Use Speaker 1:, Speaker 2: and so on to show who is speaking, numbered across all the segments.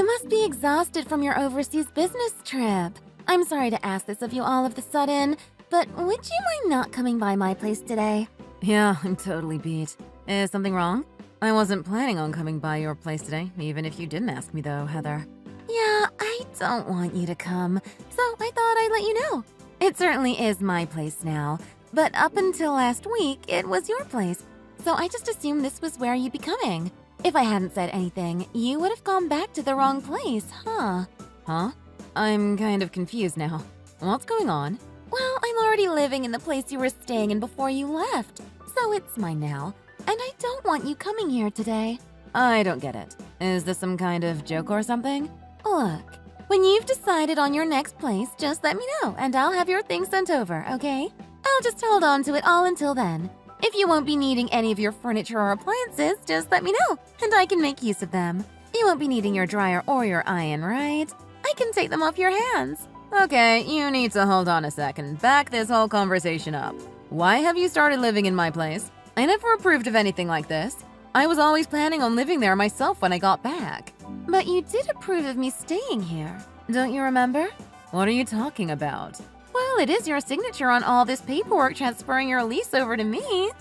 Speaker 1: must be exhausted from your overseas business trip. I'm sorry to ask this of you all of the sudden, but would you mind not coming by my place today?
Speaker 2: Yeah, I'm totally beat. Is something wrong? I wasn't planning on coming by your place today, even if you didn't ask me though, Heather.
Speaker 1: Yeah, I don't want you to come, so I thought I'd let you know. It certainly is my place now, but up until last week, it was your place, so I just assumed this was where you'd be coming. If I hadn't said anything, you would have gone back to the wrong place, huh?
Speaker 2: Huh? I'm kind of confused now. What's going on?
Speaker 1: Well, I'm already living in the place you were staying in before you left, so it's mine now, and I don't want you coming here today.
Speaker 2: I don't get it. Is this some kind of joke or something?
Speaker 1: Look, when you've decided on your next place, just let me know, and I'll have your things sent over, okay? I'll just hold on to it all until then. If you won't be needing any of your furniture or appliances, just let me know, and I can make use of them. You won't be needing your dryer or your iron, right? I can take them off your hands.
Speaker 2: Okay, you need to hold on a second. Back this whole conversation up. Why have you started living in my place? I never approved of anything like this. I was always planning on living there myself when I got back.
Speaker 1: But you did approve of me staying here. Don't you remember?
Speaker 2: What are you talking about?
Speaker 1: Well, it is your signature on all this paperwork transferring your lease over to me.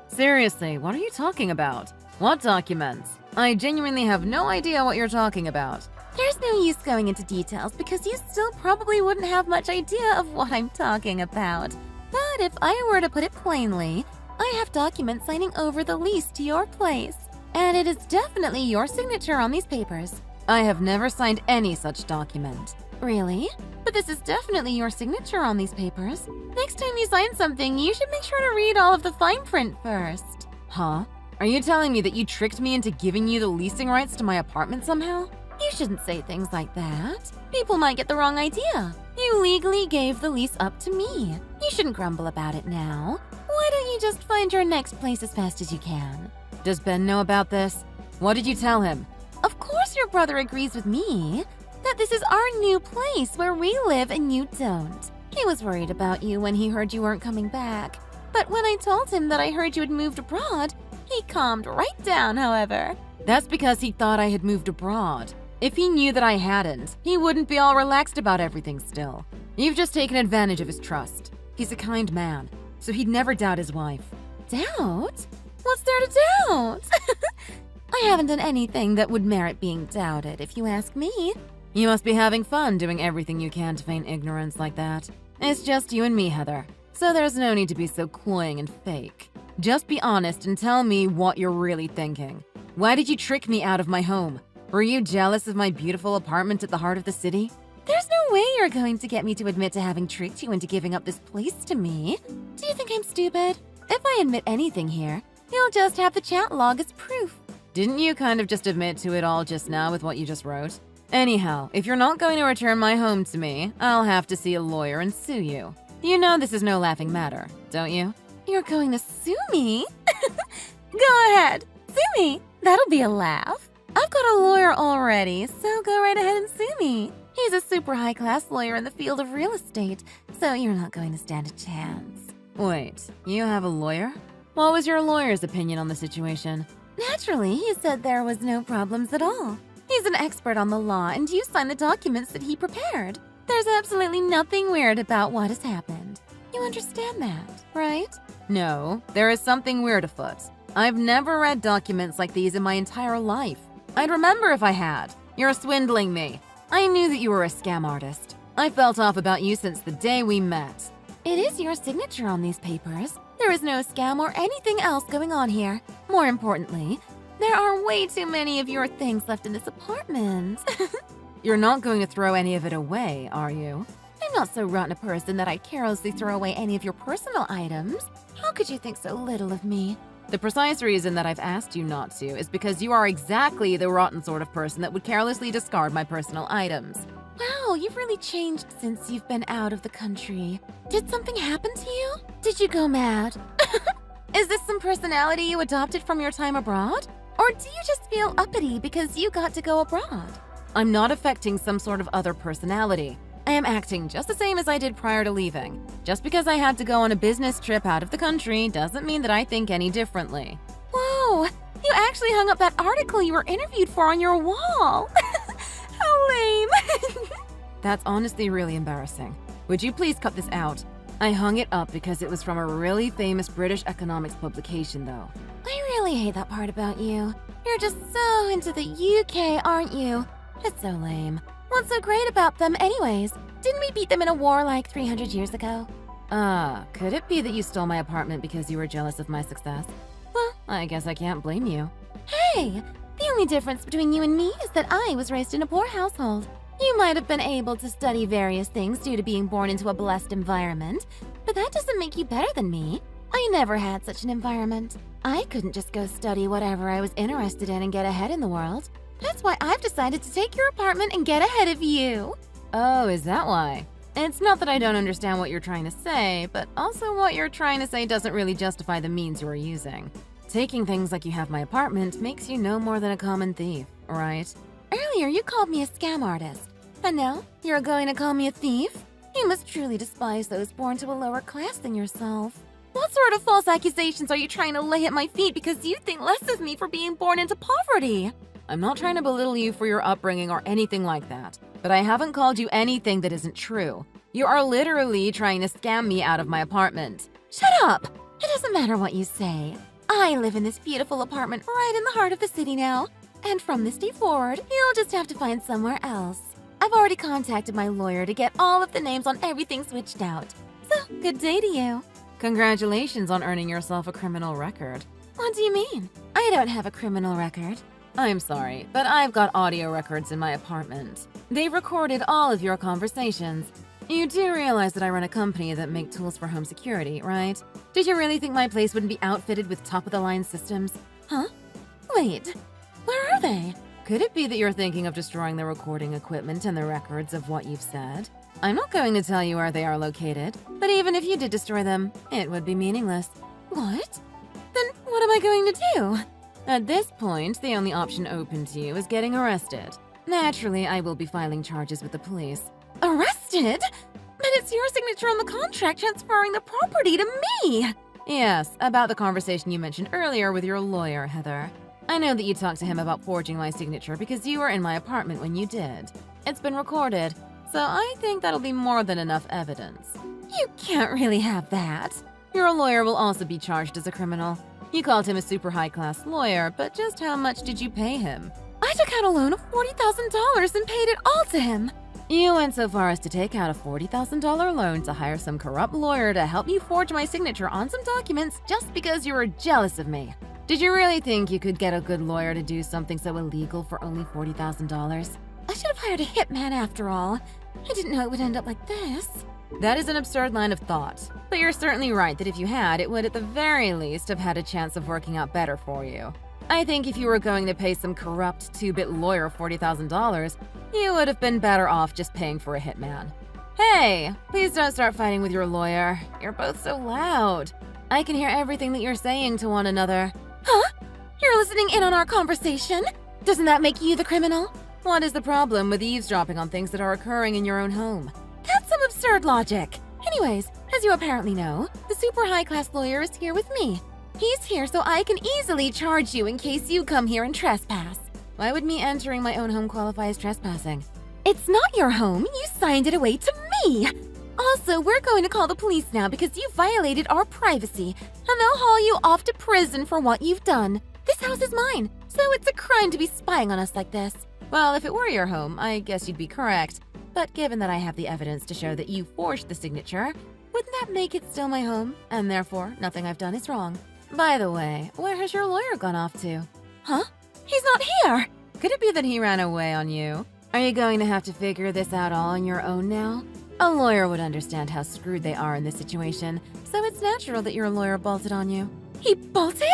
Speaker 2: Seriously, what are you talking about? What documents? I genuinely have no idea what you're talking about.
Speaker 1: There's no use going into details because you still probably wouldn't have much idea of what I'm talking about. But if I were to put it plainly, I have documents signing over the lease to your place. And it is definitely your signature on these papers.
Speaker 2: I have never signed any such document.
Speaker 1: Really? But this is definitely your signature on these papers. Next time you sign something, you should make sure to read all of the fine print first.
Speaker 2: Huh? Are you telling me that you tricked me into giving you the leasing rights to my apartment somehow?
Speaker 1: You shouldn't say things like that. People might get the wrong idea. You legally gave the lease up to me. You shouldn't grumble about it now. Why don't you just find your next place as fast as you can?
Speaker 2: Does Ben know about this? What did you tell him?
Speaker 1: Of course your brother agrees with me that this is our new place where we live and you don't. He was worried about you when he heard you weren't coming back. But when I told him that I heard you had moved abroad, he calmed right down, however.
Speaker 2: That's because he thought I had moved abroad. If he knew that I hadn't, he wouldn't be all relaxed about everything still. You've just taken advantage of his trust. He's a kind man, so he'd never doubt his wife.
Speaker 1: Doubt? What's there to doubt? I haven't done anything that would merit being doubted, if you ask me.
Speaker 2: You must be having fun doing everything you can to feign ignorance like that. It's just you and me, Heather, so there's no need to be so cloying and fake. Just be honest and tell me what you're really thinking. Why did you trick me out of my home? Were you jealous of my beautiful apartment at the heart of the city?
Speaker 1: There's no way you're going to get me to admit to having tricked you into giving up this place to me. Do you think I'm stupid? If I admit anything here, you'll just have the chat log as proof.
Speaker 2: Didn't you kind of just admit to it all just now with what you just wrote? Anyhow, if you're not going to return my home to me, I'll have to see a lawyer and sue you. You know this is no laughing matter, don't you?
Speaker 1: You're going to sue me? Go ahead, sue me. That'll be a laugh. I've got a lawyer already, so go right ahead and sue me. He's a super high-class lawyer in the field of real estate, so you're not going to stand a chance.
Speaker 2: Wait, you have a lawyer? What was your lawyer's opinion on the situation?
Speaker 1: Naturally, he said there was no problems at all. He's an expert on the law, and you signed the documents that he prepared. There's absolutely nothing weird about what has happened. You understand that, right?
Speaker 2: No, there is something weird afoot. I've never read documents like these in my entire life. I'd remember if I had. You're swindling me. I knew that you were a scam artist. I felt off about you since the day we met.
Speaker 1: It is your signature on these papers. There is no scam or anything else going on here. More importantly, there are way too many of your things left in this apartment.
Speaker 2: You're not going to throw any of it away, are you?
Speaker 1: I'm not so rotten a person that I'd carelessly throw away any of your personal items. How could you think so little of me?
Speaker 2: The precise reason that I've asked you not to is because you are exactly the rotten sort of person that would carelessly discard my personal items.
Speaker 1: Wow, you've really changed since you've been out of the country. Did something happen to you? Did you go mad? Is this some personality you adopted from your time abroad? Or do you just feel uppity because you got to go abroad?
Speaker 2: I'm not affecting some sort of other personality. I am acting just the same as I did prior to leaving. Just because I had to go on a business trip out of the country doesn't mean that I think any differently.
Speaker 1: Whoa! You actually hung up that article you were interviewed for on your wall!
Speaker 2: That's honestly really embarrassing. Would you please cut this out? I hung it up because it was from a really famous British economics publication, though.
Speaker 1: I really hate that part about you. You're just so into the UK, aren't you? It's so lame. What's so great about them anyways? Didn't we beat them in a war like 300 years ago?
Speaker 2: Could it be that you stole my apartment because you were jealous of my success? Well, I guess I can't blame you.
Speaker 1: Hey, the only difference between you and me is that I was raised in a poor household. You might have been able to study various things due to being born into a blessed environment, but that doesn't make you better than me. I never had such an environment. I couldn't just go study whatever I was interested in and get ahead in the world. That's why I've decided to take your apartment and get ahead of you.
Speaker 2: Oh, is that why? It's not that I don't understand what you're trying to say, but also what you're trying to say doesn't really justify the means you are using. Taking things like you have my apartment makes you no more than a common thief, right?
Speaker 1: Earlier, you called me a scam artist. And now, you're going to call me a thief? You must truly despise those born to a lower class than yourself. What sort of false accusations are you trying to lay at my feet because you think less of me for being born into poverty?
Speaker 2: I'm not trying to belittle you for your upbringing or anything like that, but I haven't called you anything that isn't true. You are literally trying to scam me out of my apartment.
Speaker 1: Shut up! It doesn't matter what you say. I live in this beautiful apartment right in the heart of the city now. And from this day forward, you'll just have to find somewhere else. I've already contacted my lawyer to get all of the names on everything switched out. So, good day to you.
Speaker 2: Congratulations on earning yourself a criminal record.
Speaker 1: What do you mean? I don't have a criminal record.
Speaker 2: I'm sorry, but I've got audio records in my apartment. They've recorded all of your conversations. You do realize that I run a company that make tools for home security, right? Did you really think my place wouldn't be outfitted with top-of-the-line systems?
Speaker 1: Huh? Wait, where are they?
Speaker 2: Could it be that you're thinking of destroying the recording equipment and the records of what you've said? I'm not going to tell you where they are located, but even if you did destroy them, it would be meaningless.
Speaker 1: What? Then what am I going to do?
Speaker 2: At this point, the only option open to you is getting arrested. Naturally, I will be filing charges with the police.
Speaker 1: Arrested? But it's your signature on the contract transferring the property to me!
Speaker 2: Yes, about the conversation you mentioned earlier with your lawyer, Heather. I know that you talked to him about forging my signature because you were in my apartment when you did. It's been recorded, so I think that'll be more than enough evidence.
Speaker 1: You can't really have that.
Speaker 2: Your lawyer will also be charged as a criminal. You called him a super high-class lawyer, but just how much did you pay him?
Speaker 1: I took out a loan of $40,000 and paid it all to him.
Speaker 2: You went so far as to take out a $40,000 loan to hire some corrupt lawyer to help you forge my signature on some documents just because you were jealous of me. Did you really think you could get a good lawyer to do something so illegal for only $40,000?
Speaker 1: I should have hired a hitman after all. I didn't know it would end up like this.
Speaker 2: That is an absurd line of thought. But you're certainly right that if you had, it would at the very least have had a chance of working out better for you. I think if you were going to pay some corrupt 2-bit lawyer $40,000, you would have been better off just paying for a hitman. Hey, please don't start fighting with your lawyer. You're both so loud. I can hear everything that you're saying to one another.
Speaker 1: Huh? You're listening in on our conversation? Doesn't that make you the criminal?
Speaker 2: What is the problem with eavesdropping on things that are occurring in your own home?
Speaker 1: That's some absurd logic. Anyways, as you apparently know, the super high-class lawyer is here with me. He's here so I can easily charge you in case you come here and trespass.
Speaker 2: Why would me entering my own home qualify as trespassing?
Speaker 1: It's not your home. You signed it away to me. Also, we're going to call the police now because you violated our privacy, and they'll haul you off to prison for what you've done. This house is mine, so it's a crime to be spying on us like this.
Speaker 2: Well, if it were your home, I guess you'd be correct. But given that I have the evidence to show that you forged the signature, wouldn't that make it still my home? And therefore, nothing I've done is wrong. By the way, where has your lawyer gone off to?
Speaker 1: Huh? He's not here!
Speaker 2: Could it be that he ran away on you? Are you going to have to figure this out all on your own now? A lawyer would understand how screwed they are in this situation, so it's natural that your lawyer bolted on you.
Speaker 1: He bolted?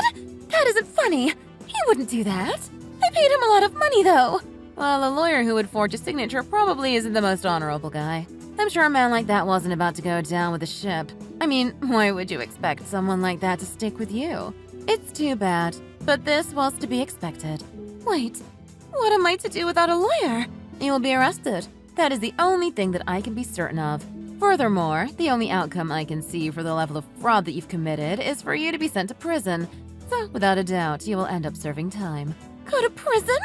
Speaker 1: That isn't funny. He wouldn't do that. I paid him a lot of money, though.
Speaker 2: Well, a lawyer who would forge a signature probably isn't the most honorable guy. I'm sure a man like that wasn't about to go down with the ship. I mean, why would you expect someone like that to stick with you? It's too bad, but this was to be expected.
Speaker 1: Wait, what am I to do without a lawyer?
Speaker 2: You will be arrested. That is the only thing that I can be certain of. Furthermore, the only outcome I can see for the level of fraud that you've committed is for you to be sent to prison. So, without a doubt, you will end up serving time.
Speaker 1: Go to prison?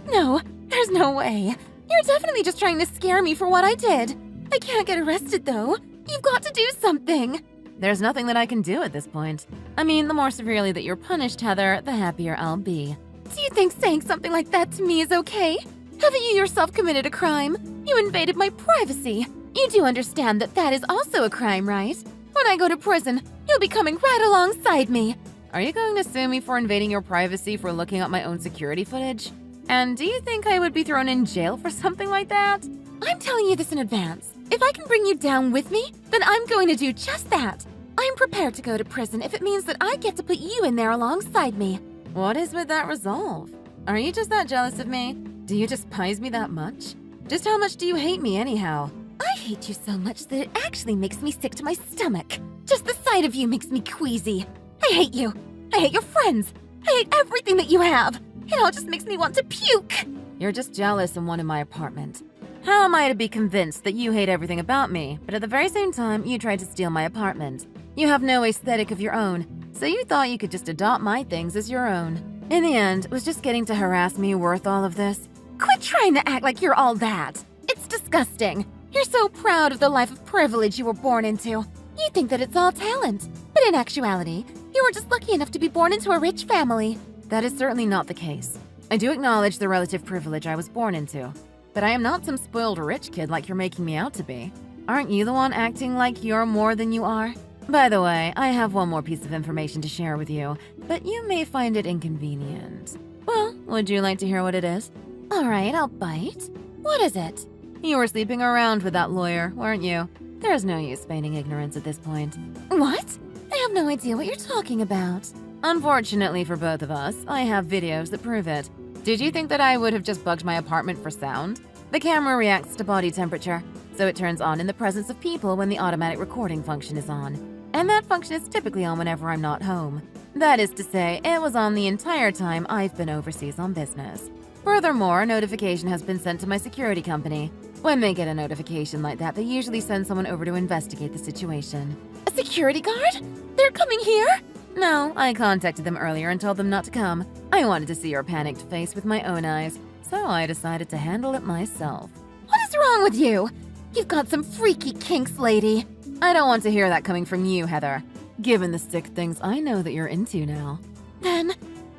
Speaker 1: No, there's no way. You're definitely just trying to scare me for what I did. I can't get arrested, though. You've got to do something.
Speaker 2: There's nothing that I can do at this point. I mean, the more severely that you're punished, Heather, the happier I'll be.
Speaker 1: Do you think saying something like that to me is okay? Haven't you yourself committed a crime? You invaded my privacy. You do understand that that is also a crime, right? When I go to prison, you'll be coming right alongside me.
Speaker 2: Are you going to sue me for invading your privacy for looking at my own security footage? And do you think I would be thrown in jail for something like that?
Speaker 1: I'm telling you this in advance. If I can bring you down with me, then I'm going to do just that. I'm prepared to go to prison if it means that I get to put you in there alongside me.
Speaker 2: What is with that resolve? Are you just that jealous of me? Do you despise me that much? Just how much do you hate me anyhow?
Speaker 1: I hate you so much that it actually makes me sick to my stomach. Just the sight of you makes me queasy. I hate you. I hate your friends. I hate everything that you have. It all just makes me want to puke.
Speaker 2: You're just jealous and wanted my apartment. How am I to be convinced that you hate everything about me, but at the very same time you tried to steal my apartment? You have no aesthetic of your own, so you thought you could just adopt my things as your own. In the end, was just getting to harass me worth all of this?
Speaker 1: Quit trying to act like you're all that. It's disgusting. You're so proud of the life of privilege you were born into. You think that it's all talent, but in actuality, you were just lucky enough to be born into a rich family.
Speaker 2: That is certainly not the case. I do acknowledge the relative privilege I was born into, but I am not some spoiled rich kid like you're making me out to be. Aren't you the one acting like you're more than you are? By the way, I have one more piece of information to share with you, but you may find it inconvenient. Well, would you like to hear what it is?
Speaker 1: All right, I'll bite. What is it?
Speaker 2: You were sleeping around with that lawyer, weren't you? There's no use feigning ignorance at this point.
Speaker 1: What? I have no idea what you're talking about.
Speaker 2: Unfortunately for both of us, I have videos that prove it. Did you think that I would have just bugged my apartment for sound? The camera reacts to body temperature, so it turns on in the presence of people when the automatic recording function is on. And that function is typically on whenever I'm not home. That is to say, it was on the entire time I've been overseas on business. Furthermore, a notification has been sent to my security company. When they get a notification like that, they usually send someone over to investigate the situation.
Speaker 1: A security guard? They're coming here?
Speaker 2: No, I contacted them earlier and told them not to come. I wanted to see your panicked face with my own eyes, so I decided to handle it myself.
Speaker 1: What is wrong with you? You've got some freaky kinks, lady.
Speaker 2: I don't want to hear that coming from you, Heather. Given the sick things I know that you're into now.
Speaker 1: Ben,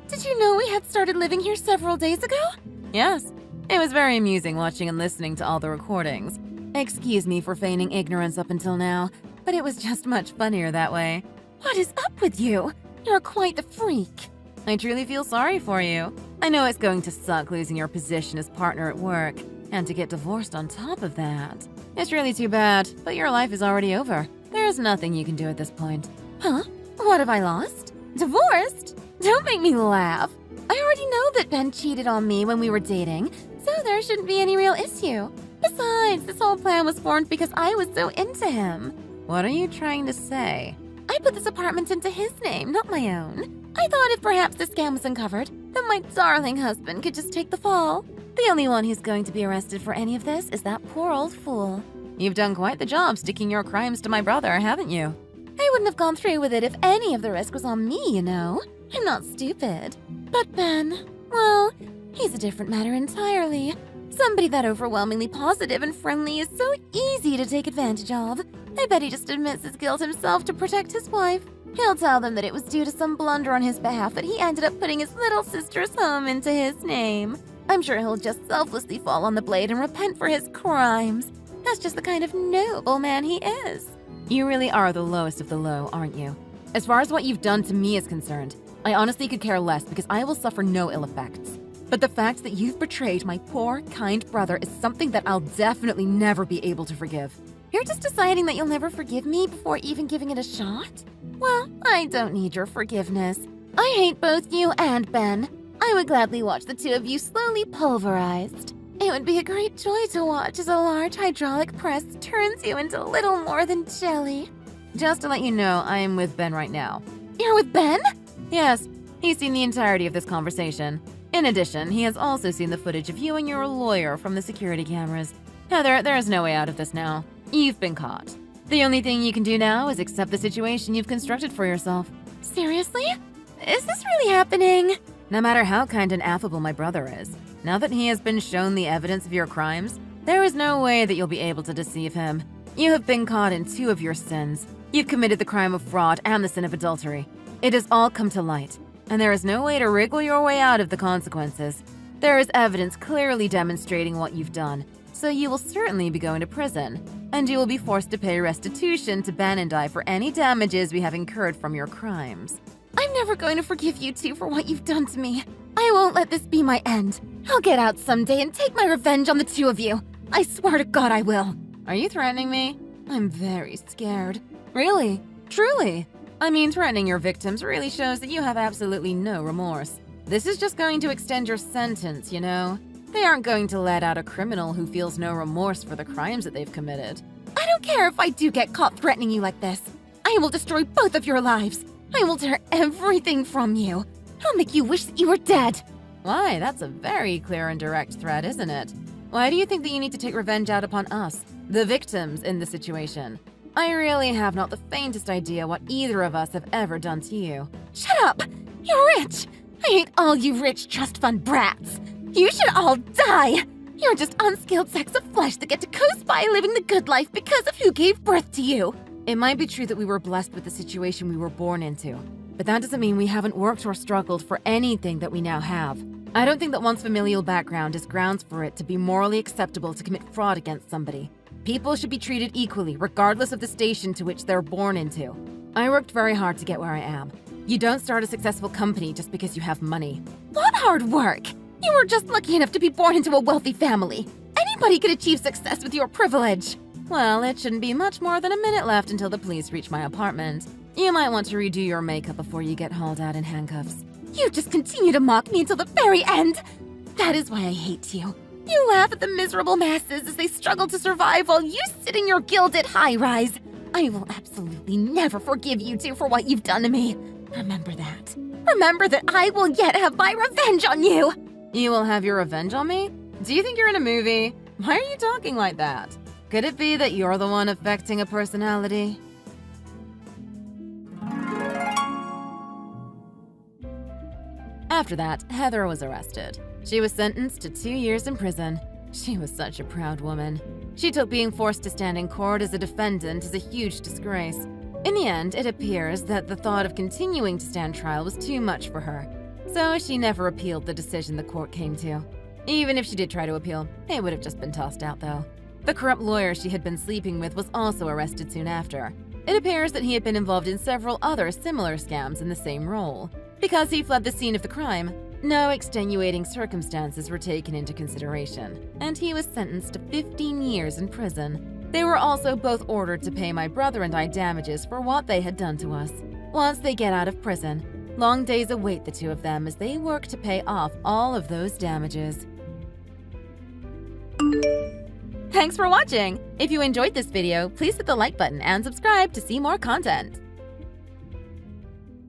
Speaker 1: did you know we had started living here several days ago?
Speaker 2: Yes. It was very amusing watching and listening to all the recordings. Excuse me for feigning ignorance up until now, but it was just much funnier that way.
Speaker 1: What is up with you? You're quite the freak.
Speaker 2: I truly feel sorry for you. I know it's going to suck losing your position as partner at work, and to get divorced on top of that. It's really too bad, but your life is already over. There is nothing you can do at this point.
Speaker 1: Huh? What have I lost? Divorced? Don't make me laugh. I already know that Ben cheated on me when we were dating, so there shouldn't be any real issue. Besides, this whole plan was formed because I was so into him.
Speaker 2: What are you trying to say?
Speaker 1: I put this apartment into his name, not my own. I thought if perhaps the scam was uncovered, then my darling husband could just take the fall. The only one who's going to be arrested for any of this is that poor old fool.
Speaker 2: You've done quite the job sticking your crimes to my brother, haven't you?
Speaker 1: I wouldn't have gone through with it if any of the risk was on me, you know. I'm not stupid. But Ben, well, he's a different matter entirely. Somebody that overwhelmingly positive and friendly is so easy to take advantage of. I bet he just admits his guilt himself to protect his wife. He'll tell them that it was due to some blunder on his behalf that he ended up putting his little sister's home into his name. I'm sure he'll just selflessly fall on the blade and repent for his crimes. That's just the kind of noble man he is.
Speaker 2: You really are the lowest of the low, aren't you? As far as what you've done to me is concerned, I honestly could care less because I will suffer no ill effects. But the fact that you've betrayed my poor, kind brother is something that I'll definitely never be able to forgive.
Speaker 1: You're just deciding that you'll never forgive me before even giving it a shot? Well, I don't need your forgiveness. I hate both you and Ben. I would gladly watch the two of you slowly pulverized. It would be a great joy to watch as a large hydraulic press turns you into little more than jelly.
Speaker 2: Just to let you know, I am with Ben right now.
Speaker 1: You're with Ben?
Speaker 2: Yes, he's seen the entirety of this conversation. In addition, he has also seen the footage of you and your lawyer from the security cameras. Heather, there is no way out of this now. You've been caught. The only thing you can do now is accept the situation you've constructed for yourself.
Speaker 1: Seriously? Is this really happening?
Speaker 2: No matter how kind and affable my brother is, Now that he has been shown the evidence of your crimes, there is no way that you'll be able to deceive him. You have been caught in 2 of your sins. You've committed the crime of fraud and the sin of adultery. It has all come to light, and there is no way to wriggle your way out of the consequences. There is evidence clearly demonstrating what you've done, so you will certainly be going to prison, and you will be forced to pay restitution to Ben and I for any damages we have incurred from your crimes.
Speaker 1: I'm never going to forgive you two for what you've done to me. I won't let this be my end. I'll get out someday and take my revenge on the 2 of you. I swear to God I will.
Speaker 2: Are you threatening me? I'm very scared. Really? Truly? I mean, threatening your victims really shows that you have absolutely no remorse. This is just going to extend your sentence, you know? They aren't going to let out a criminal who feels no remorse for the crimes that they've committed.
Speaker 1: I don't care if I do get caught threatening you like this. I will destroy both of your lives. I will tear everything from you. I'll make you wish that you were dead.
Speaker 2: Why, that's a very clear and direct threat, isn't it? Why do you think that you need to take revenge out upon us, the victims in the situation? I really have not the faintest idea what either of us have ever done to you.
Speaker 1: Shut up! You're rich! I hate all you rich trust fund brats. You should all die! You're just unskilled sacks of flesh that get to coast by living the good life because of who gave birth to you.
Speaker 2: It might be true that we were blessed with the situation we were born into, but that doesn't mean we haven't worked or struggled for anything that we now have. I don't think that one's familial background is grounds for it to be morally acceptable to commit fraud against somebody. People should be treated equally, regardless of the station to which they're born into. I worked very hard to get where I am. You don't start a successful company just because you have money.
Speaker 1: What hard work? You were just lucky enough to be born into a wealthy family. Anybody could achieve success with your privilege.
Speaker 2: Well, it shouldn't be much more than a minute left until the police reach my apartment. You might want to redo your makeup before you get hauled out in handcuffs.
Speaker 1: You just continue to mock me until the very end. That is why I hate you. You laugh at the miserable masses as they struggle to survive while you sit in your gilded high-rise. I will absolutely never forgive you two for what you've done to me. Remember that. Remember that I will yet have my revenge on you.
Speaker 2: You will have your revenge on me? Do you think you're in a movie? Why are you talking like that? Could it be that you're the one affecting a personality? After that, Heather was arrested. She was sentenced to 2 years in prison. She was such a proud woman. She took being forced to stand in court as a defendant as a huge disgrace. In the end, it appears that the thought of continuing to stand trial was too much for her. So she never appealed the decision the court came to. Even if she did try to appeal, it would have just been tossed out though. The corrupt lawyer she had been sleeping with was also arrested soon after. It appears that he had been involved in several other similar scams in the same role. Because he fled the scene of the crime, no extenuating circumstances were taken into consideration, and he was sentenced to 15 years in prison. They were also both ordered to pay my brother and I damages for what they had done to us. Once they get out of prison, long days await the 2 of them as they work to pay off all of those damages. Thanks for watching! If you enjoyed this video, please hit the like button and subscribe to see more content.